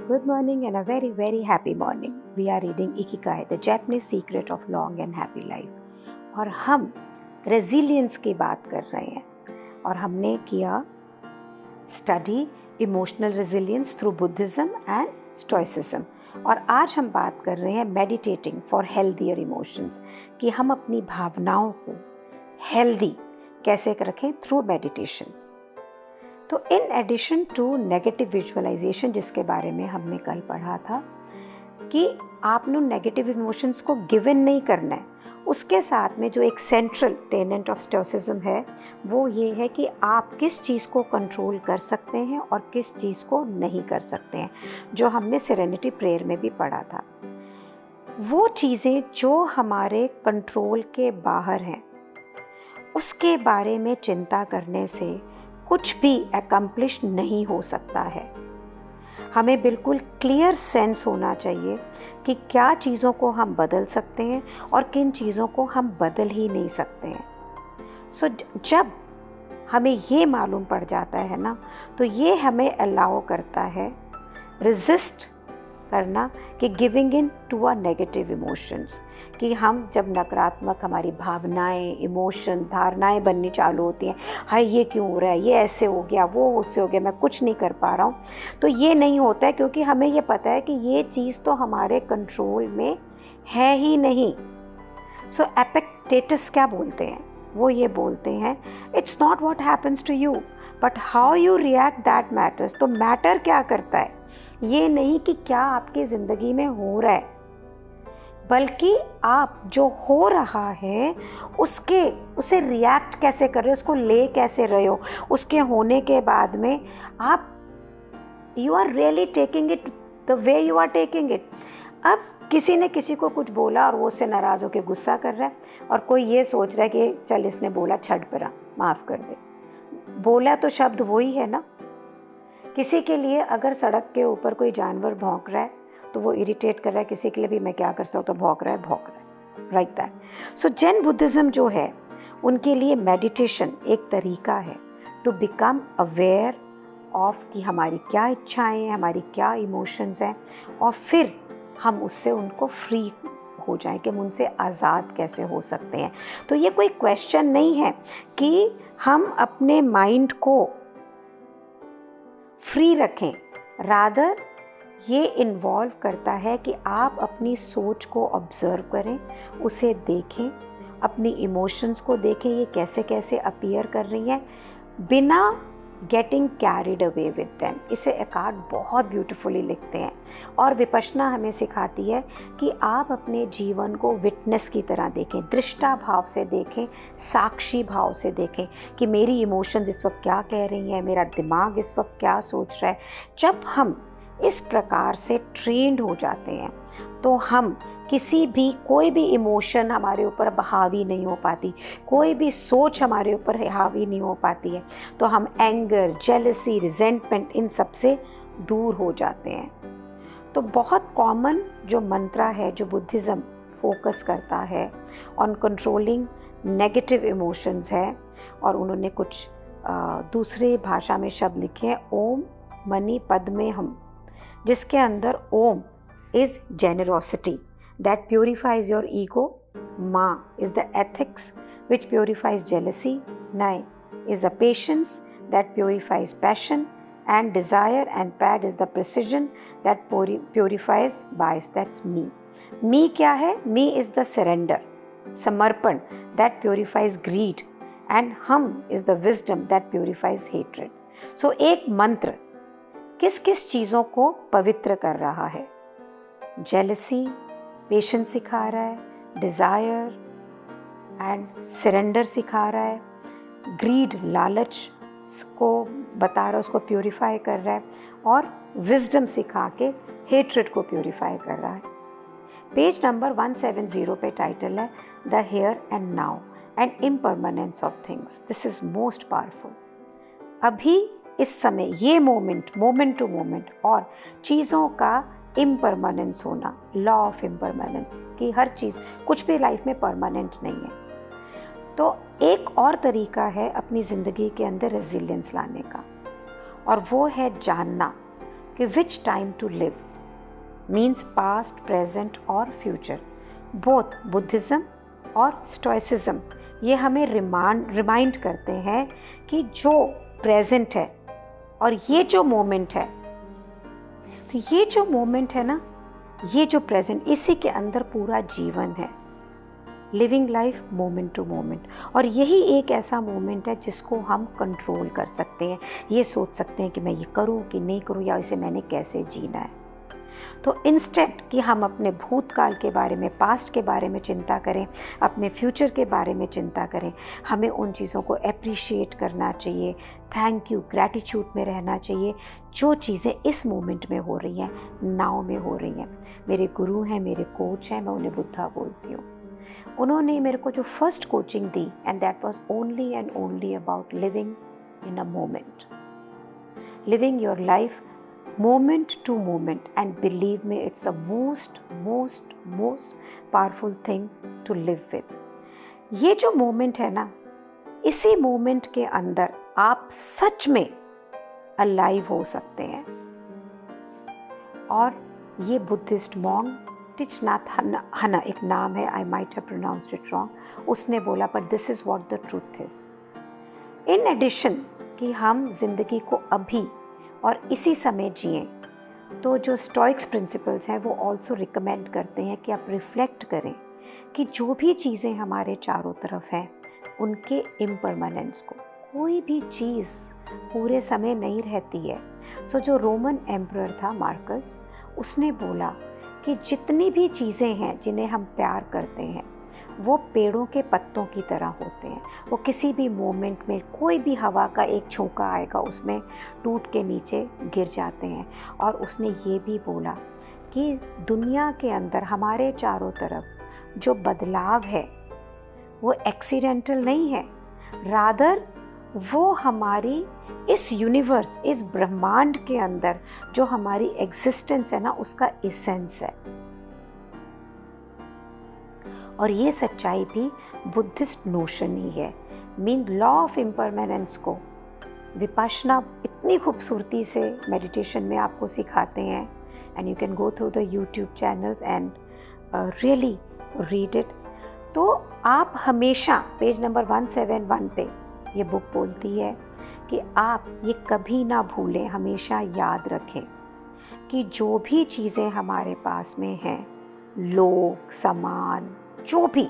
Good morning and a very very happy morning. We are reading Ikigai, the Japanese secret of long and happy life. और हम resilience की बात कर रहे हैं और हमने किया study emotional resilience through Buddhism and stoicism. और आज हम बात कर रहे हैं मेडिटेटिंग फॉर हेल्दियर इमोशंस, कि हम अपनी भावनाओं को हेल्दी कैसे रखें थ्रू मेडिटेशन। तो in addition to negative visualisation, जिसके बारे में हमने कल पढ़ा था कि आपने नेगेटिव इमोशंस को गिवन नहीं करना है, उसके साथ में जो एक सेंट्रल टेनेंट ऑफ स्टोइसिज्म है वो ये है कि आप किस चीज़ को कंट्रोल कर सकते हैं और किस चीज़ को नहीं कर सकते हैं, जो हमने सेरेनिटी प्रेयर में भी पढ़ा था। वो चीज़ें जो हमारे कंट्रोल के बाहर हैं उसके बारे में चिंता करने से कुछ भी अकम्प्लिश नहीं हो सकता है। हमें बिल्कुल क्लियर सेंस होना चाहिए कि क्या चीज़ों को हम बदल सकते हैं और किन चीज़ों को हम बदल ही नहीं सकते हैं। जब हमें ये मालूम पड़ जाता है ना, तो ये हमें अलाउ करता है रेजिस्ट करना कि giving in to a negative emotions, कि हम जब नकारात्मक हमारी भावनाएं, इमोशन, धारणाएं बननी चालू होती हैं, हाय ये क्यों हो रहा है, ये ऐसे हो गया, वो उससे हो गया, मैं कुछ नहीं कर पा रहा हूँ, तो ये नहीं होता है क्योंकि हमें ये पता है कि ये चीज़ तो हमारे कंट्रोल में है ही नहीं। सो एपिक्टेटस क्या बोलते हैं, वो ये बोलते हैं it's not what happens to you but how you react that matters. तो मैटर क्या करता है, ये नहीं कि क्या आपकी ज़िंदगी में हो रहा है, बल्कि आप जो हो रहा है उसे रिएक्ट कैसे कर रहे हो, उसको ले कैसे रहे हो, उसके होने के बाद में आप you are really taking it the way you are taking it. अब किसी ने किसी को कुछ बोला और वो उससे नाराज़ होकर गुस्सा कर रहा है और कोई ये सोच रहा है कि चल इसने बोला छड़ पड़ा, माफ़ कर दे। बोला तो शब्द वही है ना। किसी के लिए अगर सड़क के ऊपर कोई जानवर भौंक रहा है तो वो इरिटेट कर रहा है, किसी के लिए भी मैं क्या कर सकता हूँ, तो भौंक रहा है, right that. So Jain Buddhism जो है उनके लिए मेडिटेशन एक तरीका है टू बिकम अवेयर ऑफ कि हमारी क्या इच्छाएं हैं, हमारी क्या इमोशंस हैं, और फिर हम उससे उनको फ्री हो जाएं कि हम उनसे आज़ाद कैसे हो सकते हैं। तो ये कोई क्वेश्चन नहीं है कि हम अपने माइंड को फ्री रखें, रादर ये इन्वॉल्व करता है कि आप अपनी सोच को ऑब्ज़र्व करें, उसे देखें, अपनी इमोशंस को देखें ये कैसे कैसे अपीयर कर रही हैं बिना getting carried away with them. इसे एकार्ट बहुत ब्यूटीफुली लिखते हैं। और विपश्यना हमें सिखाती है कि आप अपने जीवन को विटनेस की तरह देखें, दृष्टा भाव से देखें, साक्षी भाव से देखें कि मेरी इमोशंस इस वक्त क्या कह रही हैं, मेरा दिमाग इस वक्त क्या सोच रहा है। जब हम इस प्रकार से ट्रेंड हो जाते हैं तो हम कोई भी इमोशन हमारे ऊपर हावी नहीं हो पाती, कोई भी सोच हमारे ऊपर हावी नहीं हो पाती है, तो हम एंगर, जेलसी, रिजेंटमेंट इन सब से दूर हो जाते हैं। तो बहुत कॉमन जो मंत्रा है जो बुद्धिज़्म फोकस करता है ऑन कंट्रोलिंग नेगेटिव इमोशंस है, और उन्होंने कुछ दूसरे भाषा में शब्द लिखे हैं, ओम मनी पद्मे हम, जिसके अंदर Om is generosity that purifies your ego, Ma is the ethics which purifies jealousy, Nai is the patience that purifies passion and desire, and Pad is the precision that purifies bias, that's Me. Me क्या है? Me is the surrender, समर्पण, that purifies greed, and Hum is the wisdom that purifies hatred. So एक मंत्र किस किस चीज़ों को पवित्र कर रहा है? जेलसी पेशेंस सिखा रहा है, डिज़ायर एंड सरेंडर सिखा रहा है, ग्रीड लालच को बता रहा है, उसको प्योरीफाई कर रहा है, और विजडम सिखा के हेट्रेड को प्योरीफाई कर रहा है। पेज नंबर 170 पे टाइटल है the here and now and impermanence of things. This is most powerful. अभी इस समय ये मोमेंट टू मोमेंट, और चीज़ों का इम्परमानेंस होना, लॉ ऑफ इम्परमानेंस, कि हर चीज़, कुछ भी लाइफ में परमानेंट नहीं है। तो एक और तरीका है अपनी ज़िंदगी के अंदर रेजिलियंस लाने का, और वो है जानना कि which time to live, means past, present और फ्यूचर। बोथ बुद्धिज़्म और स्टोइसिज्म ये हमें रिमाइंड करते हैं कि जो प्रेजेंट है और ये जो मोमेंट है, तो ये जो मोमेंट है ना, ये जो प्रेजेंट, इसी के अंदर पूरा जीवन है। Living life moment to moment, और यही एक ऐसा मोमेंट है जिसको हम कंट्रोल कर सकते हैं। ये सोच सकते हैं कि मैं ये करूं कि नहीं करूं, या इसे मैंने कैसे जीना है। तो इंस्टेड कि हम अपने भूतकाल के बारे में, पास्ट के बारे में चिंता करें, अपने फ्यूचर के बारे में चिंता करें, हमें उन चीज़ों को एप्रिशिएट करना चाहिए, थैंक यू, ग्रैटिट्यूड में रहना चाहिए। जो चीज़ें इस मोमेंट में हो रही हैं, नाउ में हो रही हैं। मेरे गुरु हैं, मेरे कोच हैं, मैं उन्हें बुद्धा बोलती हूँ। उन्होंने मेरे को जो first coaching the, and that was only and only about living in a moment, living your life moment to moment, and believe me, it's the most powerful thing to live with. ये जो moment है ना, इसी moment के अंदर आप सच में alive हो सकते हैं। और ये बुद्धिस्ट मॉन्ग टिच नाथ हना एक नाम है, I might have pronounced it wrong, उसने बोला, but this is what the truth is. In addition कि हम जिंदगी को अभी और इसी समय जिएं, तो जो स्टोइक्स प्रिंसिपल्स हैं वो ऑल्सो रिकमेंड करते हैं कि आप रिफ्लेक्ट करें कि जो भी चीज़ें हमारे चारों तरफ हैं उनके इम्परमानेंस को। कोई भी चीज़ पूरे समय नहीं रहती है। सो जो रोमन एम्परर था मार्कस, उसने बोला कि जितनी भी चीज़ें हैं जिन्हें हम प्यार करते हैं वो पेड़ों के पत्तों की तरह होते हैं। वो किसी भी मोमेंट में, कोई भी हवा का एक झोंका आएगा, उसमें टूट के नीचे गिर जाते हैं। और उसने ये भी बोला कि दुनिया के अंदर हमारे चारों तरफ जो बदलाव है वो एक्सीडेंटल नहीं है, रादर वो हमारी इस यूनिवर्स, इस ब्रह्मांड के अंदर जो हमारी एग्जिस्टेंस है ना, उसका एसेंस है। और ये सच्चाई भी बुद्धिस्ट नोशन ही है। मीन लॉ ऑफ इम्परमानेंस को विपश्यना इतनी खूबसूरती से मेडिटेशन में आपको सिखाते हैं, and you can go through the YouTube channels and really read it. तो आप हमेशा पेज नंबर 171 पे ये बुक बोलती है कि आप ये कभी ना भूलें, हमेशा याद रखें कि जो भी चीज़ें हमारे पास में हैं, लोग, सामान, जो भी,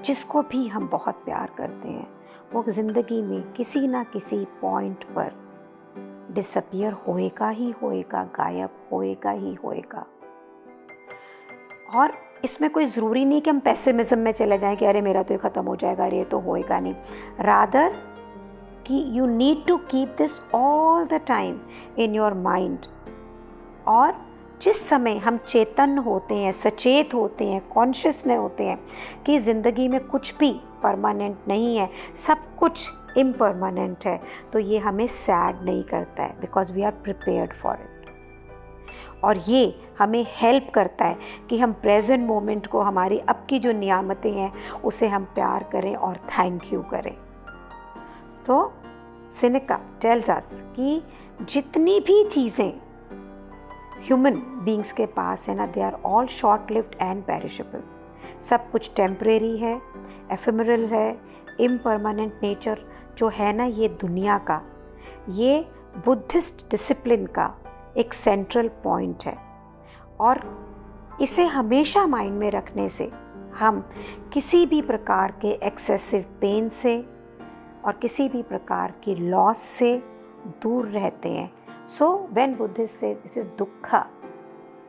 जिसको भी हम बहुत प्यार करते हैं, वो ज़िंदगी में किसी ना किसी पॉइंट पर डिसअपियर होएगा ही होएगा, गायब होएगा ही होएगा। और इसमें कोई ज़रूरी नहीं कि हम पेसिमिज्म में चले जाएं कि अरे मेरा तो ये ख़त्म हो जाएगा, अरे ये तो होएगा नहीं। रादर कि you need to keep this all the time in your mind. और जिस समय हम चेतन होते हैं, सचेत होते हैं, कॉन्शियस होते हैं कि ज़िंदगी में कुछ भी परमानेंट नहीं है, सब कुछ इम्परमानेंट है, तो ये हमें सैड नहीं करता है, because we are prepared for it. और ये हमें हेल्प करता है कि हम प्रेजेंट मोमेंट को, हमारी अब की जो नियामतें हैं, उसे हम प्यार करें और थैंक यू करें। तो सेनेका टेल्स अस कि जितनी भी चीज़ें ह्यूमन बींग्स के पास है ना, they are all short lived and perishable. सब कुछ टेम्परेरी है, एफेमरल है, इम्परमानेंट नेचर जो है ना ये दुनिया का, ये बुद्धिस्ट डिसिप्लिन का एक सेंट्रल पॉइंट है। और इसे हमेशा माइंड में रखने से हम किसी भी प्रकार के एक्सेसिव पेन से और किसी भी प्रकार की लॉस से दूर रहते हैं। सो व्हेन बुद्धिस्ट से दिस इज दुखा,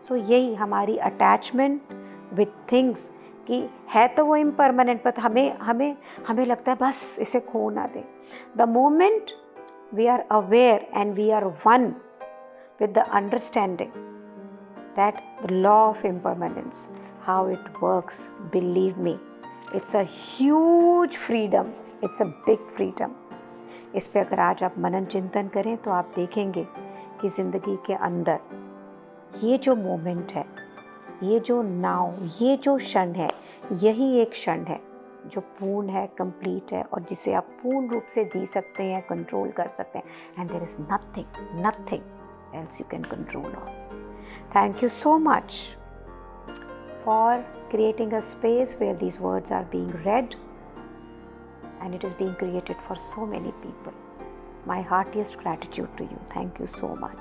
सो यही हमारी अटैचमेंट विथ थिंग्स कि है तो वो इम्परमानेंट, बट हमें लगता है बस इसे खो ना दे। The moment we are aware and we are one with the understanding that the law of impermanence, how it works, believe me, it's a huge freedom, it's a big freedom. इस पे अगर आज आप मनन चिंतन करें तो आप देखेंगे कि ज़िंदगी के अंदर ये जो मोमेंट है, ये जो नाउ, ये जो क्षण है, यही एक क्षण है जो पूर्ण है, कंप्लीट है, और जिसे आप पूर्ण रूप से जी सकते हैं, कंट्रोल कर सकते हैं। And there is nothing else you can control on. Thank you so much for creating a space where these words are being read, and it is being created for so many people. My heartiest gratitude to you. Thank you so much.